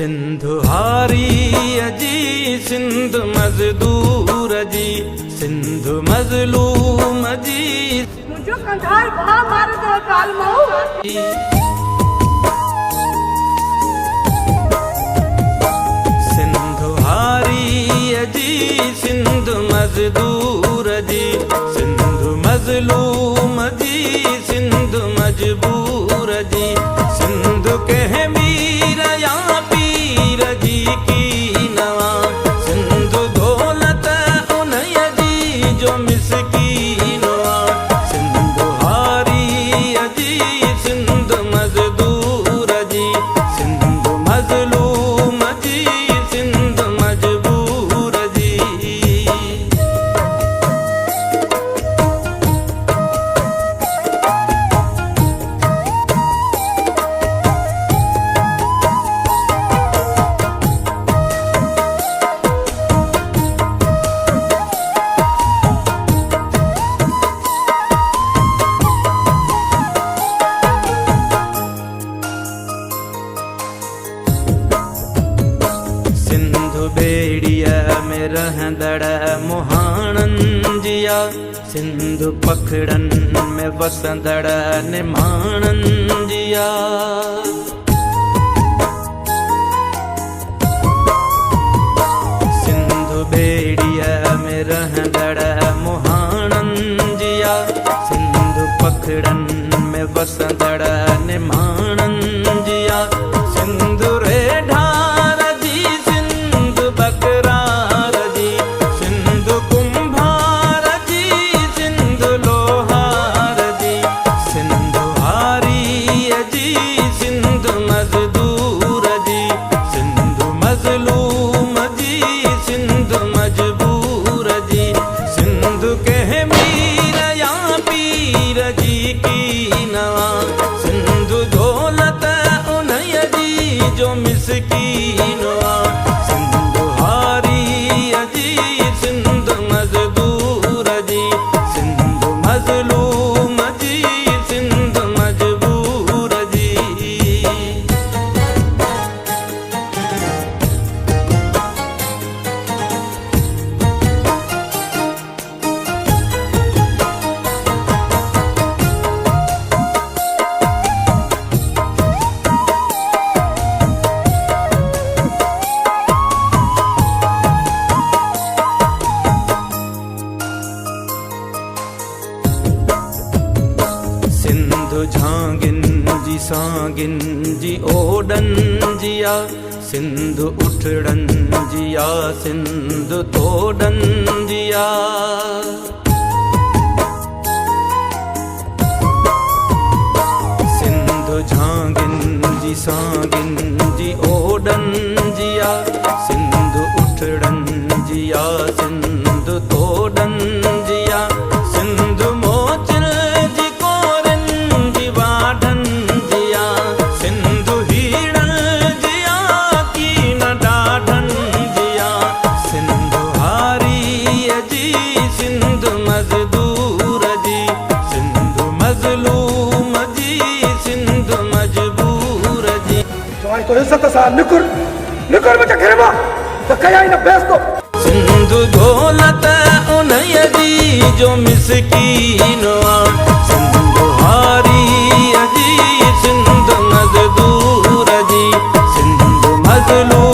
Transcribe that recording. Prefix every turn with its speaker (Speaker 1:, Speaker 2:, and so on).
Speaker 1: सिंधु हारी अजी सिंधु मजदूर जी सिंधु मजलूम जी
Speaker 2: मुझो कंधार भा मार दो काल मऊ
Speaker 1: सिंधु हारी अजी सिंधु मजदूर जी सिंधु मजलूम जी सिंधु मजबूर जी सिंधु कह मीर या पीर जी की नवा सिंधु दौलत उनय जी जो मिसकीन वा सिंधु हारी अजी सिंधु मजदूर जी सिंधु मजलूम जी सिंधु मजबूर जी सिंधु बेड़िया में रहंदड़ मुहाणन जिया सिंधु पखड़न में वसंदड़ निमाणन जिया सिंधु बेड़िया में रहंदड़ मुहाणन जिया सिंधु पखड़न में वसंदड़ निमाणन जिया सिंधु रे ढार जी सिंधु बकरार जी सिंधु कुंभार जी सिंधु लोहार जी सिंधु हारी जी सिंधु मजदूर जी सिंधु मजलूम जी सिंधु मजबूर जी सिंधु कह मीर या पीर जी की नवा सिंधु दौलत उनय जी जो मिसकीन वा सिंधु हारी अजी सिंधु मजदूर जी सिंधु मजलूम जी सिंधु मजबूर जी सिंधु झांगिन जी सांगिन जी ओडन जिया सिंधु उठड़न जिया सिंधु तोड़न जिया सिंधु झांगिन जी सांगिन जी ओडन जिया सिंधु उठड़न जिया सिंधु तोड़न जिया सिंधु मोचल जी कोरन जी वाढन जिया सिंधु हीड़न जिया की न डाढन जिया सिंधु हारी जी सिंधु मजदूर जी सिंधु मजलूम जी सिंधु मजबूर जी
Speaker 3: तो इज्जत सा निकुर निकुर बेटा घर में तो कया न बेस तो
Speaker 1: सिंधु दौलत उनय जी जो मिसकीन वा सिंधु हारी अजी सिंधु मजदूर जी सिंधु मजलूम